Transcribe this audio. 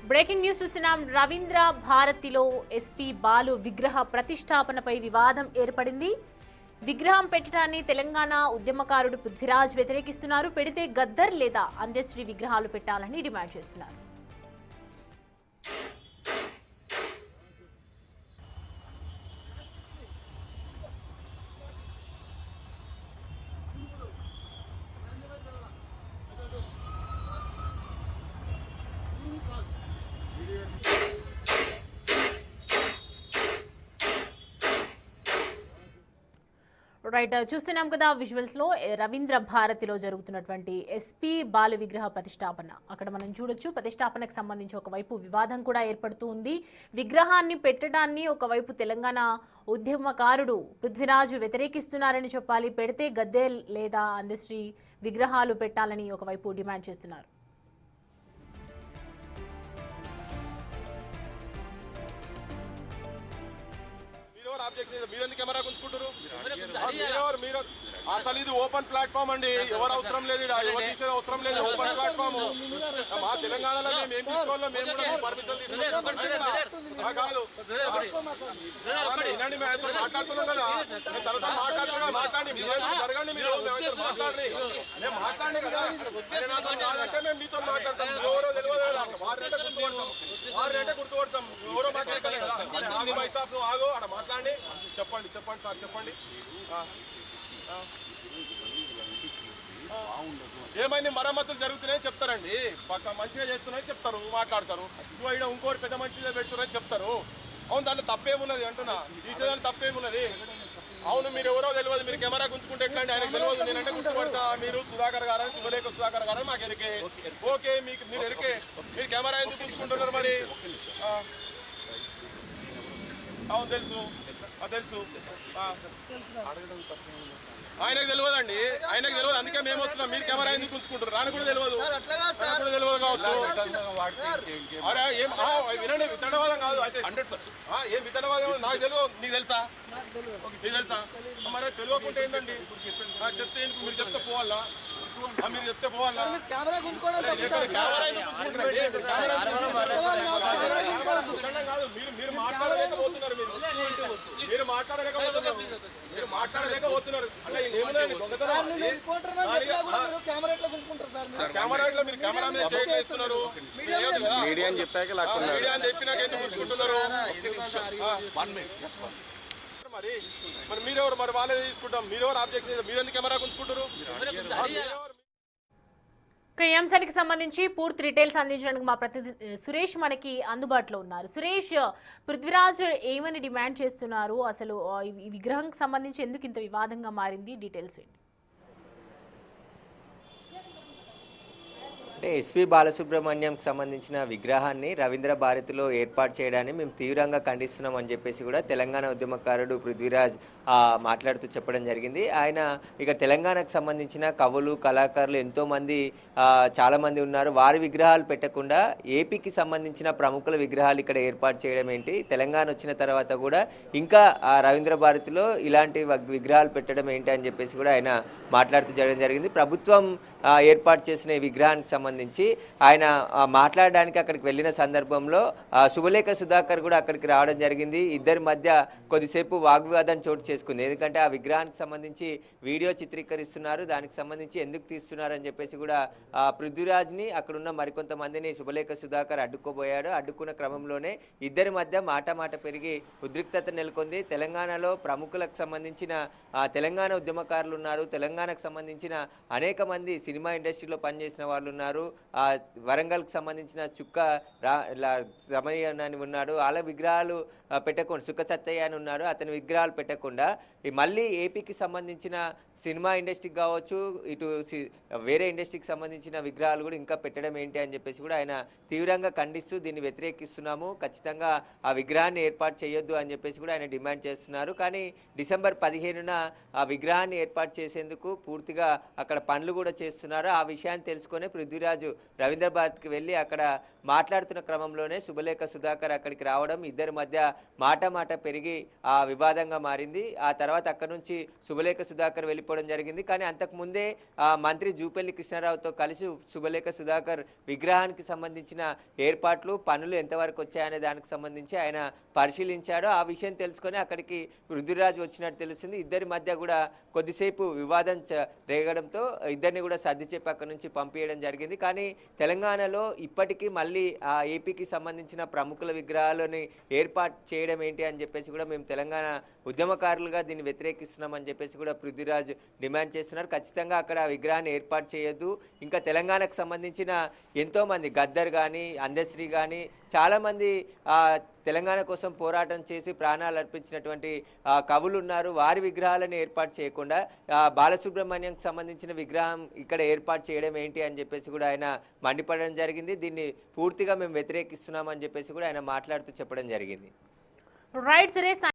Breaking news చూస్తున్నాం. రవీంద్ర భారతిలో SP Balu విగ్రహ ప్రతిష్టాపనపై వివాదం ఏర్పడింది. విగ్రహం పెట్టడాన్ని తెలంగాణ ఉద్యమకారుడు పృథ్వీరాజ్ వ్యతిరేకిస్తున్నారు. పెడితే గద్దర్ లేదా అందశ్రీ విగ్రహాలు పెట్టాలని డిమాండ్ చేస్తున్నారు. రైట్, చూస్తున్నాం కదా విజువల్స్ లో రవీంద్ర భారతిలో జరుగుతున్నటువంటి ఎస్పీ బాల విగ్రహ ప్రతిష్టాపన. అక్కడ మనం చూడొచ్చు, ప్రతిష్టాపనకు సంబంధించి ఒకవైపు వివాదం కూడా ఏర్పడుతూ ఉంది. విగ్రహాన్ని పెట్టడాన్ని ఒకవైపు తెలంగాణ ఉద్యమకారుడు పృథ్వీరాజ్ వ్యతిరేకిస్తున్నారని చెప్పాలి. పెడితే గద్దె లేదా అందశ్రీ విగ్రహాలు పెట్టాలని ఒకవైపు డిమాండ్ చేస్తున్నారు. అసలు ఇది ఓపెన్ ప్లాట్ఫామ్ అండి. ఎవరు అవసరం లేదు, ఎవరు తీసేది అవసరం లేదు. ఓపెన్ ప్లాట్ఫామ్ మా తెలంగాణలో మేము ఏం తీసుకోవాలో మేము కూడా పర్మిషన్ తీసుకుంటాం కాదు. వినండి, మేము మాట్లాడుతున్నాం కదా, మేము తర్వాత మాట్లాడండి, మీరు జరగండి, మీరు మాట్లాడండి, మేము మాట్లాడే కదా. కాదంటే మేము మీతో మాట్లాడతాం. ఎవరో తెలియదు కదా, వారంటే గుర్తుపడతాం. ఎవరో మాట్లాడలేదు కదా. ఆగు వైసాబ్, నువ్వు ఆగు, అక్కడ మాట్లాడి చెప్పండి సార్ చెప్పండి. ఏమైనా మరమ్మతులు జరుగుతున్నాయని చెప్తారండి, పక్క మంచిగా చేస్తున్నాయని చెప్తారు, మాట్లాడతారు. ఇంకోటి పెద్ద మంచిగా పెడుతున్నారని చెప్తారు. అవును, దాంట్లో తప్పేమున్నది అంటున్నా, తీసేదాన్ని తప్పేమున్నది. అవును, మీరు ఎవరో తెలియదు, మీరు కెమెరా గుంచుకుంటే ఎట్లండి, ఆయనకు తెలియదు. నేనంటే గుర్తుపడతా. మీరు సుధాకర్ గారని, శుభలేఖ సుధాకర్ గారని మాకు ఎరికే. ఓకే, మీకు మీరు ఎరికే, మీరు కెమెరా ఎందుకు గుంచుకుంటున్నారు మరి? అవును, తెలుసు. ఆయనకు తెలియదండి, ఆయనకు తెలియదు. అందుకే మేము వస్తున్నాం. మీరు కెమెరా ఎందుకు ఉంచుకుంటారు? రాని కూడా తెలియదు కావచ్చు. అరే ఏం వినండి, విత్తనవాదం కాదు అయితే 100%. ఏం విత్తనవాదం నాకు తెలియదు, నీకు తెలుసా? నీకు తెలుసా? మరి తెలియకుంటే ఏంటండి? చెప్తే ఎందుకు? మీరు చెప్తే పోవాలా? మీరు చెప్తే పోవాలా? కెమెరా కాదు, మీరు మాట్లాడలేకపోతున్నారు. మీరు మాట్లాడలేకపోతున్నారు అంటే కెమెరా మీరు కెమెరా మీద చేస్తున్నారు. మీడియా అని చెప్పాక మీడియా అని చెప్పినాక ఎందుకు ఉంచుకుంటున్నారు? మరి మీరెవరు? మరి వాళ్ళే తీసుకుంటాం. మీరెవరు ఆబ్జెక్షన్? మీరు ఎందుకు కెమెరా ఉంచుకుంటారు? ఈ అంశానికి సంబంధించి పూర్తి డీటెయిల్స్ అందించడానికి మా ప్రతినిధి సురేష్ మనకి అందుబాటులో ఉన్నారు. సురేష్, పృథ్వీరాజ్ ఏమని డిమాండ్ చేస్తున్నారు? అసలు ఈ విగ్రహంకి సంబంధించి ఎందుకు ఇంత వివాదంగా మారింది? డీటెయిల్స్ ఏంటి? అంటే ఎస్వి బాలసుబ్రహ్మణ్యంకి సంబంధించిన విగ్రహాన్ని రవీంద్ర భారతిలో ఏర్పాటు చేయడాన్ని మేము తీవ్రంగా ఖండిస్తున్నామని చెప్పేసి కూడా తెలంగాణ ఉద్యమకారుడు పృథ్వీరాజ్ మాట్లాడుతూ చెప్పడం జరిగింది. ఆయన ఇక తెలంగాణకు సంబంధించిన కవులు, కళాకారులు ఎంతోమంది చాలామంది ఉన్నారు. వారి విగ్రహాలు పెట్టకుండా ఏపీకి సంబంధించిన ప్రముఖుల విగ్రహాలు ఇక్కడ ఏర్పాటు చేయడం ఏంటి? తెలంగాణ వచ్చిన తర్వాత కూడా ఇంకా రవీంద్ర భారతిలో ఇలాంటి విగ్రహాలు పెట్టడం ఏంటి అని చెప్పేసి కూడా ఆయన మాట్లాడుతూ జరగడం జరిగింది. ప్రభుత్వం ఏర్పాటు చేసిన ఈ విగ్రహానికి సంబంధించి ఆయన మాట్లాడడానికి అక్కడికి వెళ్ళిన సందర్భంలో శుభలేఖ సుధాకర్ కూడా అక్కడికి రావడం జరిగింది. ఇద్దరి మధ్య కొద్దిసేపు వాగ్వివాదం చోటు చేసుకుంది. ఎందుకంటే ఆ విగ్రహానికి సంబంధించి వీడియో చిత్రీకరిస్తున్నారు, దానికి సంబంధించి ఎందుకు తీస్తున్నారు అని చెప్పేసి కూడా పృథ్వీరాజ్ని అక్కడున్న మరికొంతమందిని శుభలేఖ సుధాకర్ అడ్డుకోబోయాడు. అడ్డుకున్న క్రమంలోనే ఇద్దరి మధ్య మాట పెరిగి ఉద్రిక్తత నెలకొంది. తెలంగాణలో ప్రముఖులకు సంబంధించిన తెలంగాణ ఉద్యమకారులు ఉన్నారు, తెలంగాణకు సంబంధించిన అనేక మంది సినిమా ఇండస్ట్రీలో పనిచేసిన వాళ్ళు ఉన్నారు. వరంగల్కి సంబంధించిన చుక్క రమణయ్య అని ఉన్నాడు. వాళ్ళ విగ్రహాలు పెట్టకుండా, సుక్క సత్తయ్య అని ఉన్నాడు, అతని విగ్రహాలు పెట్టకుండా మళ్ళీ ఏపీకి సంబంధించిన సినిమా ఇండస్ట్రీకి కావచ్చు, ఇటు వేరే ఇండస్ట్రీకి సంబంధించిన విగ్రహాలు కూడా ఇంకా పెట్టడం ఏంటి అని చెప్పేసి కూడా ఆయన తీవ్రంగా ఖండిస్తూ దీన్ని వ్యతిరేకిస్తున్నాము, ఖచ్చితంగా ఆ విగ్రహాన్ని ఏర్పాటు చేయొద్దు అని చెప్పేసి కూడా ఆయన డిమాండ్ చేస్తున్నారు. కానీ డిసెంబర్ 15న ఆ విగ్రహాన్ని ఏర్పాటు చేసేందుకు పూర్తిగా అక్కడ పనులు కూడా చేస్తున్నారు. ఆ విషయాన్ని తెలుసుకొని పృథ్వీరాజ్ పృథ్వీరాజు రవీంద్ర భారతికి వెళ్ళి అక్కడ మాట్లాడుతున్న క్రమంలోనే శుభలేఖ సుధాకర్ అక్కడికి రావడం, ఇద్దరి మధ్య మాట పెరిగి ఆ వివాదంగా మారింది. ఆ తర్వాత అక్కడ నుంచి శుభలేఖ సుధాకర్ వెళ్ళిపోవడం జరిగింది. కానీ అంతకుముందే మంత్రి జూపల్లి కృష్ణారావుతో కలిసి శుభలేఖ సుధాకర్ విగ్రహానికి సంబంధించిన ఏర్పాట్లు, పనులు ఎంతవరకు వచ్చాయనే దానికి సంబంధించి ఆయన పరిశీలించాడు. ఆ విషయం తెలుసుకొని అక్కడికి పృథ్వీరాజ్ వచ్చినట్టు తెలుస్తుంది. ఇద్దరి మధ్య కూడా కొద్దిసేపు వివాదం రేగడంతో ఇద్దరిని కూడా సర్ది చెప్పి అక్కడి నుంచి పంపించడం జరిగింది. కానీ తెలంగాణలో ఇప్పటికీ మళ్ళీ ఆ ఏపీకి సంబంధించిన ప్రముఖుల విగ్రహాలని ఏర్పాటు చేయడం ఏంటి అని చెప్పేసి కూడా మేము తెలంగాణ ఉద్యమకారులుగా దీన్ని వ్యతిరేకిస్తున్నామని చెప్పేసి కూడా పృథ్వీరాజ్ డిమాండ్ చేస్తున్నారు. ఖచ్చితంగా అక్కడ విగ్రహాన్ని ఏర్పాటు చేయొద్దు. ఇంకా తెలంగాణకు సంబంధించిన ఎంతోమంది గద్దర్ కానీ, అందశ్రీ కానీ చాలామంది తెలంగాణ కోసం పోరాటం చేసి ప్రాణాలు అర్పించినటువంటి కవులు ఉన్నారు. వారి విగ్రహాలను ఏర్పాటు చేయకుండా బాలసుబ్రహ్మణ్యంకి సంబంధించిన విగ్రహం ఇక్కడ ఏర్పాటు చేయడం ఏంటి అని చెప్పేసి కూడా ఆయన మండిపడడం జరిగింది. దీన్ని పూర్తిగా మేము వ్యతిరేకిస్తున్నామని చెప్పేసి కూడా ఆయన మాట్లాడుతూ చెప్పడం జరిగింది. రైట్ సురేష్.